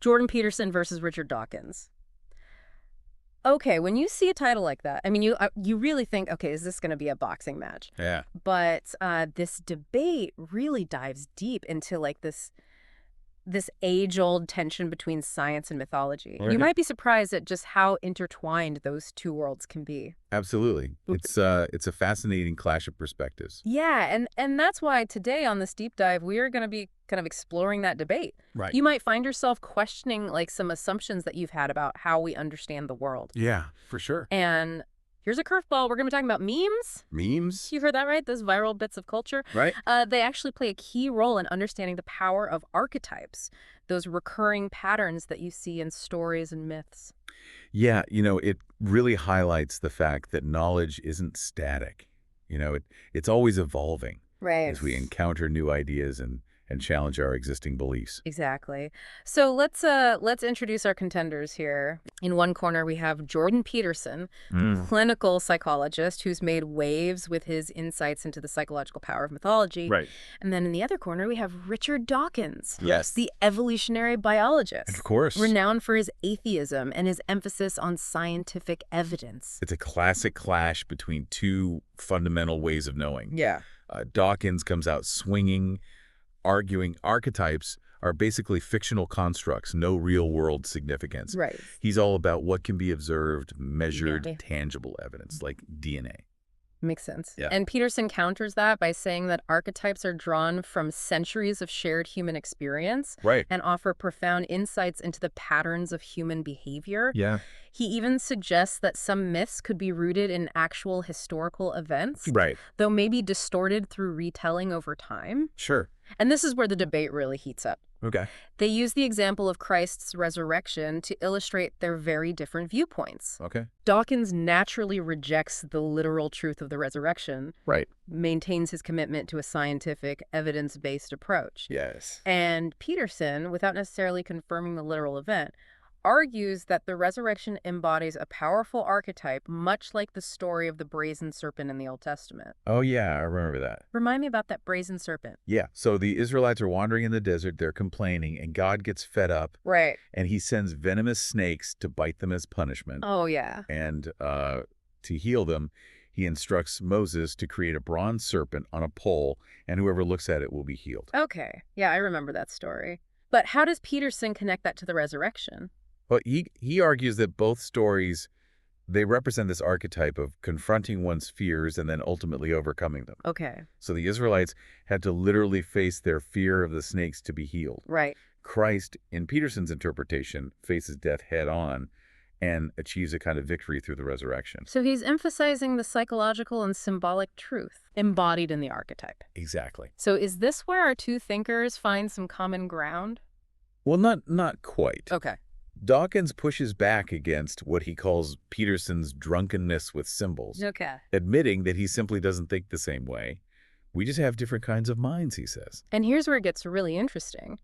Jordan Peterson versus Richard Dawkins. Okay, when you see a title like that, I mean, you really think, okay, is this going to be a boxing match? Yeah. But this debate really dives deep into like this age-old tension between science and mythology. You Right. might be surprised at just how intertwined those two worlds can be. Absolutely. It's a fascinating clash of perspectives. Yeah, and that's why today on this deep dive, we are going to be kind of exploring that debate. Right. You might find yourself questioning like some assumptions that you've had about how we understand the world. Yeah, for sure. And here's a curveball. We're going to be talking about memes. Memes? You heard that right? Those viral bits of culture. Right. They actually play a key role in understanding the power of archetypes, those recurring patterns that you see in stories and myths. Yeah, it really highlights the fact that knowledge isn't static. It's always evolving Right. as we encounter new ideas and challenge our existing beliefs. Exactly. So let's introduce our contenders here. In one corner, we have Jordan Peterson, clinical psychologist who's made waves with his insights into the psychological power of mythology. Right. And then in the other corner, we have Richard Dawkins, Yes. the evolutionary biologist. Of course. Renowned for his atheism and his emphasis on scientific evidence. It's a classic clash between two fundamental ways of knowing. Yeah. Dawkins comes out swinging, arguing archetypes are basically fictional constructs, no real-world significance. Right. He's all about what can be observed, measured, Yeah. tangible evidence, like DNA. Makes sense. Yeah. And Peterson counters that by saying that archetypes are drawn from centuries of shared human experience Right. and offer profound insights into the patterns of human behavior. Yeah. He even suggests that some myths could be rooted in actual historical events, Right. though maybe distorted through retelling over time. Sure. And this is where the debate really heats up. Okay. They use the example of Christ's resurrection to illustrate their very different viewpoints. Okay. Dawkins naturally rejects the literal truth of the resurrection, Right. maintains his commitment to a scientific, evidence-based approach. Yes. And Peterson, without necessarily confirming the literal event, argues that the resurrection embodies a powerful archetype, much like the story of the brazen serpent in the Old Testament. Oh, yeah, I remember that. Remind me about that brazen serpent. Yeah. So the Israelites are wandering in the desert, they're complaining, and God gets fed up, Right. and he sends venomous snakes to bite them as punishment. Oh, yeah. And to heal them, he instructs Moses to create a bronze serpent on a pole, and whoever looks at it will be healed. Okay. Yeah, I remember that story. But how does Peterson connect that to the resurrection? Well, he argues that both stories, they represent this archetype of confronting one's fears and then ultimately overcoming them. Okay. So the Israelites had to literally face their fear of the snakes to be healed. Right. Christ, in Peterson's interpretation, faces death head on and achieves a kind of victory through the resurrection. So he's emphasizing the psychological and symbolic truth embodied in the archetype. Exactly. So is this where our two thinkers find some common ground? Well, not quite. Okay. Dawkins pushes back against what he calls Peterson's drunkenness with symbols, Okay. admitting that he simply doesn't think the same way. We just have different kinds of minds, he says. And here's where it gets really interesting.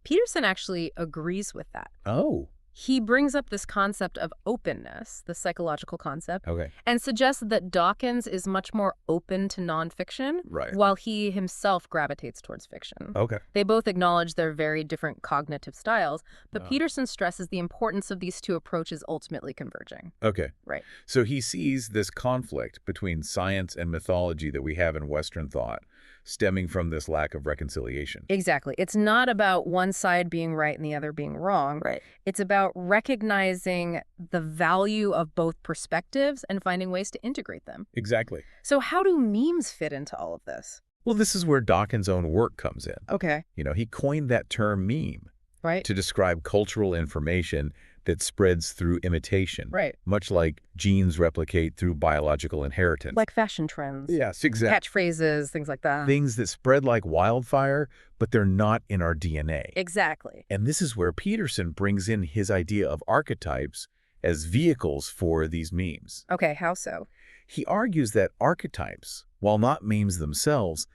Peterson actually agrees with that. Oh, He brings up this concept of openness, the psychological concept, okay. and suggests that Dawkins is much more open to nonfiction, Right. while he himself gravitates towards fiction. Okay. They both acknowledge their very different cognitive styles, but Oh. Peterson stresses the importance of these two approaches ultimately converging. Okay. Right. So he sees this conflict between science and mythology that we have in Western thought, stemming from this lack of reconciliation. Exactly. It's not about one side being right and the other being wrong. Right. It's about recognizing the value of both perspectives and finding ways to integrate them. Exactly. So how do memes fit into all of this? Well, this is where Dawkins' own work comes in. Okay. He coined that term meme Right. to describe cultural information that spreads through imitation, Right. much like genes replicate through biological inheritance. Like fashion trends. Yes, exactly. Catchphrases, things like that. Things that spread like wildfire, but they're not in our DNA. Exactly. And this is where Peterson brings in his idea of archetypes as vehicles for these memes. Okay, how so? He argues that archetypes, while not memes themselves,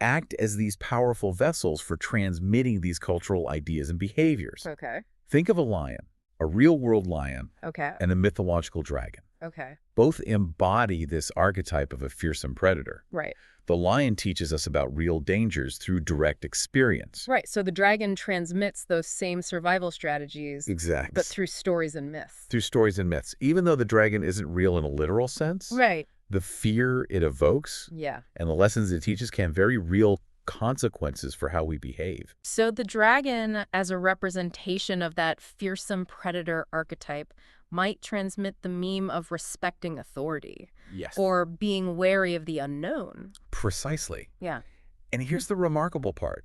act as these powerful vessels for transmitting these cultural ideas and behaviors. Okay. Think of a lion, a real-world lion, Okay. and a mythological dragon. Okay. Both embody this archetype of a fearsome predator. Right. The lion teaches us about real dangers through direct experience. Right. So the dragon transmits those same survival strategies, Exactly. but through stories and myths. Through stories and myths. Even though the dragon isn't real in a literal sense, Right. the fear it evokes Yeah. and the lessons it teaches can have very real consequences for how we behave. So the dragon, as a representation of that fearsome predator archetype, might transmit the meme of respecting authority Yes. or being wary of the unknown. Precisely. Yeah. And here's the remarkable part.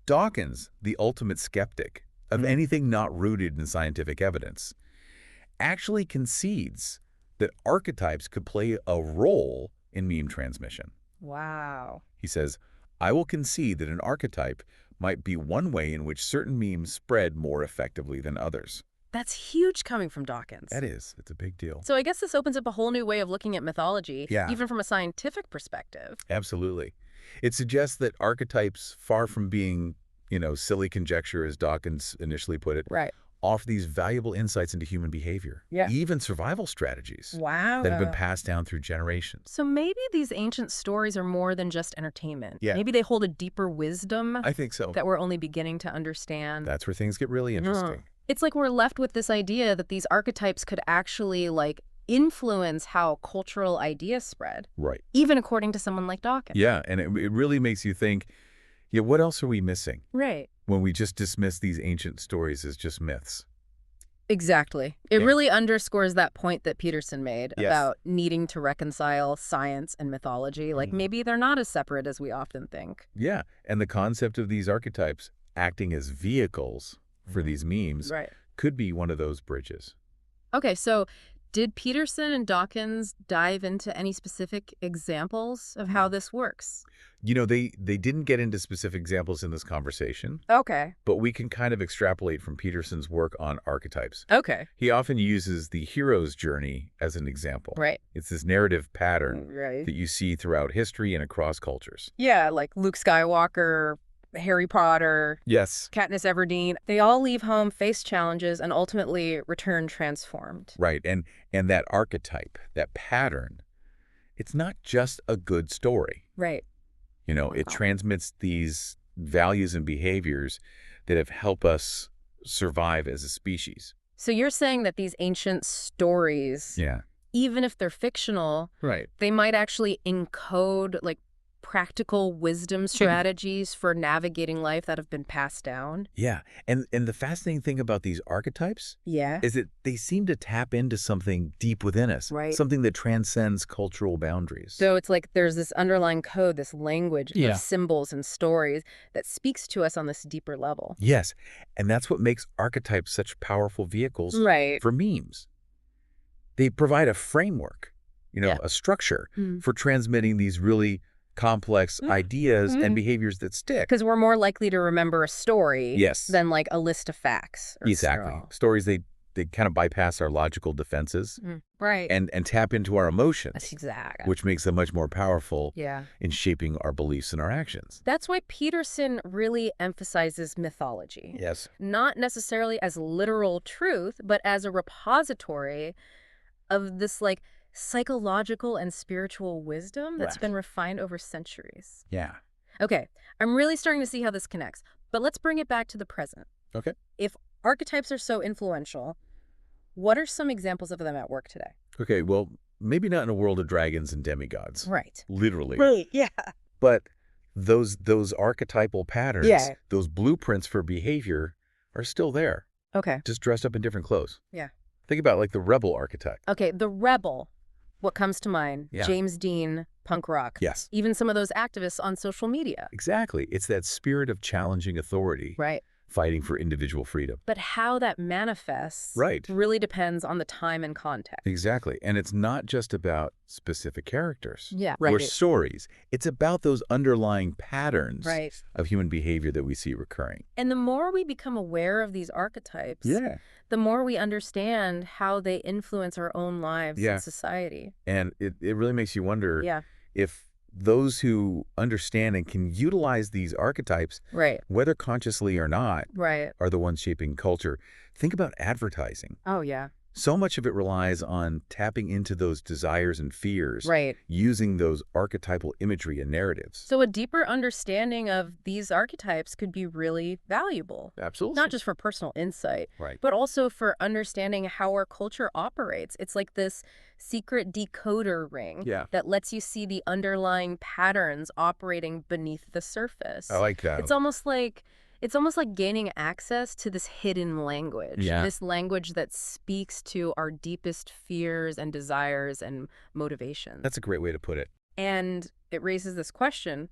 Dawkins, the ultimate skeptic of anything not rooted in scientific evidence, actually concedes that archetypes could play a role in meme transmission. Wow. He says, I will concede that an archetype might be one way in which certain memes spread more effectively than others. That's huge coming from Dawkins. That is. It's a big deal. So I guess this opens up a whole new way of looking at mythology, Yeah. even from a scientific perspective. Absolutely. It suggests that archetypes, far from being, silly conjecture, as Dawkins initially put it, Right. offer these valuable insights into human behavior, Yeah. even survival strategies Wow. that have been passed down through generations. So maybe these ancient stories are more than just entertainment. Yeah. Maybe they hold a deeper wisdom I think so. that we're only beginning to understand. That's where things get really interesting. It's like we're left with this idea that these archetypes could actually, influence how cultural ideas spread, Right. even according to someone like Dawkins. Yeah, and it really makes you think, what else are we missing Right. when we just dismiss these ancient stories as just myths? Exactly. It Yeah. really underscores that point that Peterson made Yes. about needing to reconcile science and mythology. Maybe they're not as separate as we often think. Yeah, and the concept of these archetypes acting as vehicles for these memes Right. could be one of those bridges. Okay, so did Peterson and Dawkins dive into any specific examples of how this works? They didn't get into specific examples in this conversation, Okay. but we can kind of extrapolate from Peterson's work on archetypes. Okay. He often uses the hero's journey as an example. Right. It's this narrative pattern Right. that you see throughout history and across cultures. Yeah, like Luke Skywalker, Harry Potter, Yes. Katniss Everdeen. They all leave home, face challenges, and ultimately return transformed. Right, and that archetype, that pattern, it's not just a good story. Right. It transmits these values and behaviors that have helped us survive as a species. So you're saying that these ancient stories, Yeah. even if they're fictional, Right. they might actually encode practical wisdom strategies for navigating life that have been passed down? Yeah, and the fascinating thing about these archetypes Yeah. is that they seem to tap into something deep within us, Right. something that transcends cultural boundaries. So it's like there's this underlying code, this language Yeah. of symbols and stories that speaks to us on this deeper level. Yes, and that's what makes archetypes such powerful vehicles Right. for memes. They provide a framework, Yeah. a structure Mm. for transmitting these really complex ideas and behaviors that stick. Because we're more likely to remember a story Yes. than a list of facts. Or Exactly. Stories, they kind of bypass our logical defenses Right. and tap into our emotions, That's exact. which makes them much more powerful Yeah. in shaping our beliefs and our actions. That's why Peterson really emphasizes mythology. Yes. Not necessarily as literal truth, but as a repository of this psychological and spiritual wisdom that's Right. been refined over centuries. Yeah. Okay, I'm really starting to see how this connects, but let's bring it back to the present. Okay. If archetypes are so influential, what are some examples of them at work today? Okay, well, maybe not in a world of dragons and demigods. Right. Literally. Right, yeah. But those archetypal patterns, Yeah. those blueprints for behavior are still there, Okay. just dressed up in different clothes. Yeah. Think about the rebel archetype. Okay, the rebel. What comes to mind? Yeah. James Dean, punk rock. Yes. Even some of those activists on social media. Exactly. It's that spirit of challenging authority, Right. fighting for individual freedom. But how that manifests Right. really depends on the time and context. Exactly. And it's not just about specific characters Yeah. or stories. It's about those underlying patterns Right. of human behavior that we see recurring. And the more we become aware of these archetypes, the more we understand how they influence our own lives Yeah. and society. And it really makes you wonder Yeah. if those who understand and can utilize these archetypes, Right. whether consciously or not, Right. are the ones shaping culture. Think about advertising. Oh, yeah. So much of it relies on tapping into those desires and fears, Right. using those archetypal imagery and narratives. So a deeper understanding of these archetypes could be really valuable. Absolutely. Not just for personal insight, Right. but also for understanding how our culture operates. It's like this secret decoder ring Yeah. that lets you see the underlying patterns operating beneath the surface. I like that. It's almost like gaining access to this hidden language. Yeah. This language that speaks to our deepest fears and desires and motivations. That's a great way to put it. And it raises this question: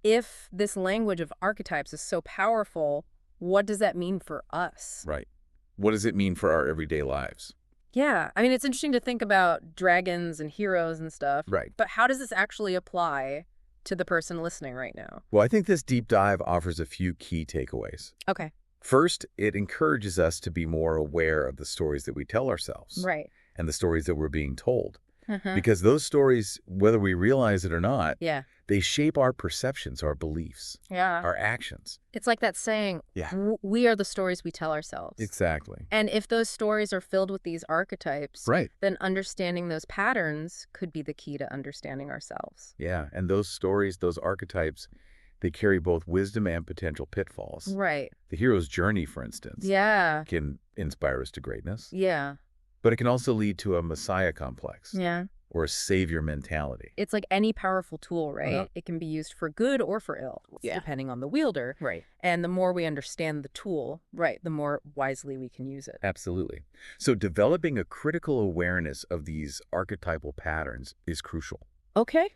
if this language of archetypes is so powerful, what does that mean for us? Right. What does it mean for our everyday lives? Yeah, I mean, it's interesting to think about dragons and heroes and stuff. Right. But how does this actually apply to the person listening right now? Well, I think this deep dive offers a few key takeaways. Okay. First, it encourages us to be more aware of the stories that we tell ourselves. Right. And the stories that we're being told. Uh-huh. Because those stories, whether we realize it or not, Yeah. they shape our perceptions, our beliefs, Yeah. our actions. It's like that saying, Yeah. We are the stories we tell ourselves. Exactly. And if those stories are filled with these archetypes, Right. then understanding those patterns could be the key to understanding ourselves. Yeah. And those stories, those archetypes, they carry both wisdom and potential pitfalls. Right. The hero's journey, for instance, Yeah. can inspire us to greatness, Yeah. but it can also lead to a messiah complex Yeah. or a savior mentality. It's like any powerful tool, right? Uh-huh. It can be used for good or for ill, depending on the wielder. Right. And the more we understand the tool, right, the more wisely we can use it. Absolutely. So developing a critical awareness of these archetypal patterns is crucial. Okay.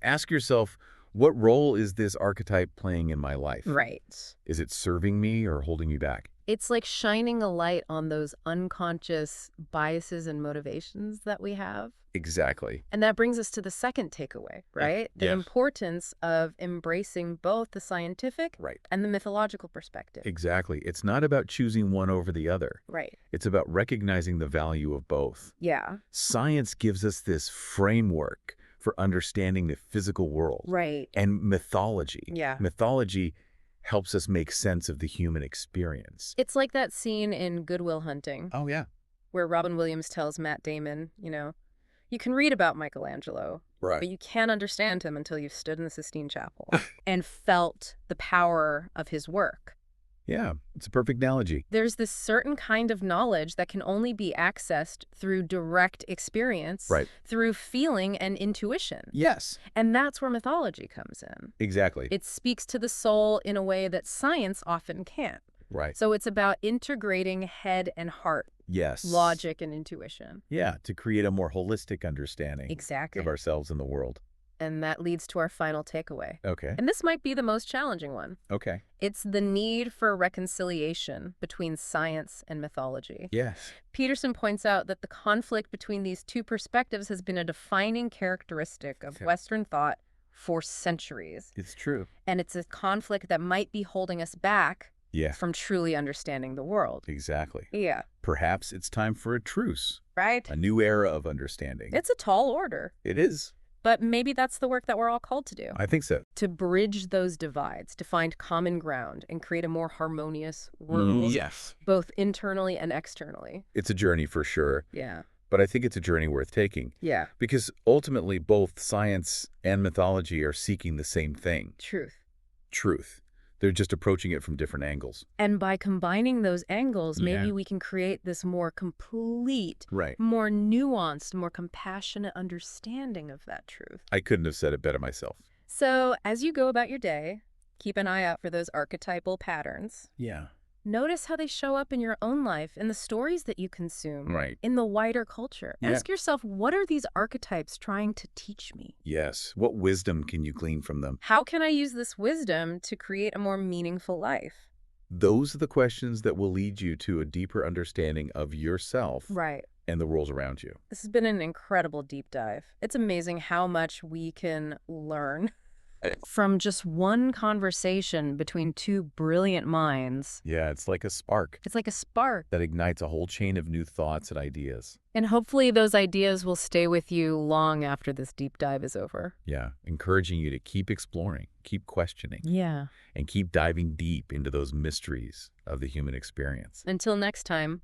Ask yourself, what role is this archetype playing in my life? Right. Is it serving me or holding me back? It's like shining a light on those unconscious biases and motivations that we have. Exactly. And that brings us to the second takeaway, right? The Yes. importance of embracing both the scientific Right. and the mythological perspective. Exactly. It's not about choosing one over the other. Right. It's about recognizing the value of both. Yeah. Science gives us this framework for understanding the physical world. Right. And mythology. Yeah. Mythology helps us make sense of the human experience. It's like that scene in Good Will Hunting Oh, yeah. where Robin Williams tells Matt Damon, you can read about Michelangelo, but you can't understand him until you've stood in the Sistine Chapel and felt the power of his work. Yeah, it's a perfect analogy. There's this certain kind of knowledge that can only be accessed through direct experience, Right. through feeling and intuition. Yes. And that's where mythology comes in. Exactly. It speaks to the soul in a way that science often can't. Right. So it's about integrating head and heart, Yes. logic and intuition. Yeah, to create a more holistic understanding Exactly. of ourselves and the world. And that leads to our final takeaway. Okay. And this might be the most challenging one. Okay. It's the need for reconciliation between science and mythology. Yes. Peterson points out that the conflict between these two perspectives has been a defining characteristic of Okay. Western thought for centuries. It's true. And it's a conflict that might be holding us back Yeah, from truly understanding the world. exactly. Yeah. Perhaps it's time for a truce, Right? a new era of understanding. It's a tall order, It is. but maybe that's the work that we're all called to do. I think so. To bridge those divides, to find common ground and create a more harmonious world, Yes. both internally and externally. It's a journey for sure, Yeah. but I think it's a journey worth taking Yeah. because ultimately both science and mythology are seeking the same thing, Truth. truth. They're just approaching it from different angles. And by combining those angles, maybe Yeah. we can create this more complete, Right. more nuanced, more compassionate understanding of that truth. I couldn't have said it better myself. So as you go about your day, keep an eye out for those archetypal patterns. Yeah. Notice how they show up in your own life, in the stories that you consume, Right. in the wider culture. Yeah. Ask yourself, what are these archetypes trying to teach me? Yes. What wisdom can you glean from them? How can I use this wisdom to create a more meaningful life? Those are the questions that will lead you to a deeper understanding of yourself Right. and the world around you. This has been an incredible deep dive. It's amazing how much we can learn from just one conversation between two brilliant minds. Yeah, it's like a spark It's like a spark. that ignites a whole chain of new thoughts and ideas. And hopefully those ideas will stay with you long after this deep dive is over. Yeah, encouraging you to keep exploring, keep questioning, Yeah. and keep diving deep into those mysteries of the human experience. Until next time,